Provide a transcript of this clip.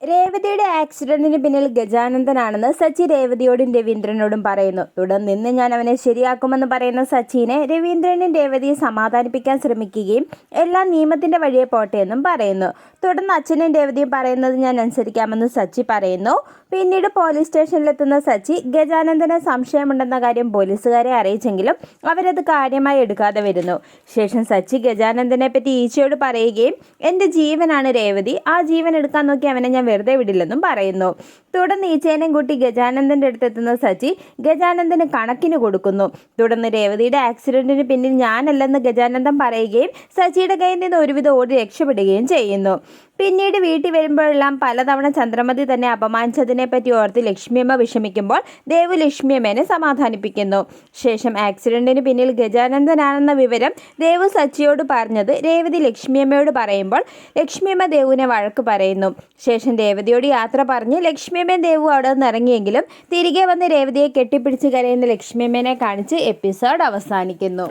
രേവതിയുടെ ആക്സിഡന്റിന് പിന്നിൽ ഗജാനന്ദനാണെന്ന് സച്ചി രേവതിയോടും രവീന്ദ്രനോടും പറയുന്നു. തുടർന്ന് ഇന്ന് ഞാൻ അവനെ ശരിയാക്കുമെന്ന് പറയുന്ന സച്ചിനെ രവീന്ദ്രനും രേവതിയെ സമാധാനിപ്പിക്കാൻ ശ്രമിക്കുകയും എല്ലാം നിയമത്തിന്റെ വഴിയെ പോട്ടെ എന്നും പറയുന്നു. തുടർന്ന് അച്ഛനും രേവതിയും പറയുന്നത് ഞാൻ അനുസരിക്കാമെന്ന് സച്ചി പറയുന്നു. പിന്നീട് പോലീസ് സ്റ്റേഷനിലെത്തുന്ന സച്ചി ഗജാനന്ദന് സംശയമുണ്ടെന്ന കാര്യം പോലീസുകാരെ അറിയിച്ചെങ്കിലും അവരത് കാര്യമായി എടുക്കാതെ വരുന്നു. ശേഷം സച്ചി ഗജാനന്ദനെ പറ്റി ഈച്ചയോട് പറയുകയും എൻ്റെ ജീവനാണ് രേവതി, ആ ജീവൻ എടുക്കാൻ നോക്കി അവനെ ഞാൻ വെറുതെ വിടില്ലെന്നും പറയുന്നു. തുടർന്ന് ഈച്ചേനെയും കൂട്ടി ഗജാനന്ദൻ്റെ അടുത്തെത്തുന്ന സച്ചി ഗജാനന്ദന് കണക്കിന് കൊടുക്കുന്നു. തുടർന്ന് രേവതിയുടെ ആക്സിഡന്റിന് പിന്നിൽ ഞാനല്ലെന്ന് ഗജാനന്ദൻ പറയുകയും സച്ചിയുടെ കയ്യിൽ നിന്ന് ഒരുവിധം ഓടി രക്ഷപ്പെടുകയും ചെയ്യുന്നു. പിന്നീട് വീട്ടിൽ വരുമ്പോഴെല്ലാം പലതവണ ചന്ദ്രമതി തന്നെ അപമാനിച്ചതിനെ പറ്റി ഓർത്ത് ലക്ഷ്മിയമ്മ വിഷമിക്കുമ്പോൾ ദേവു ലക്ഷ്മിയമ്മേനെ സമാധാനിപ്പിക്കുന്നു. ശേഷം ആക്സിഡന്റിന് പിന്നിൽ ഗജാനന്ദനാണെന്ന വിവരം ദേവു സച്ചിയോട് പറഞ്ഞത് രേവതി ലക്ഷ്മിയമ്മയോട് പറയുമ്പോൾ ലക്ഷ്മിയമ്മ ദേവുവിനെ വഴക്ക് പറയുന്നു. ശേഷം രേവതിയോട് യാത്ര പറഞ്ഞ് ലക്ഷ്മിയമ്മയും ദേവു അവിടെ നിന്ന് ഇറങ്ങിയെങ്കിലും തിരികെ വന്ന് രേവതിയെ കെട്ടിപ്പിടിച്ച് കരയുന്ന ലക്ഷ്മിയമ്മേനെ കാണിച്ച് എപ്പിസോഡ് അവസാനിക്കുന്നു.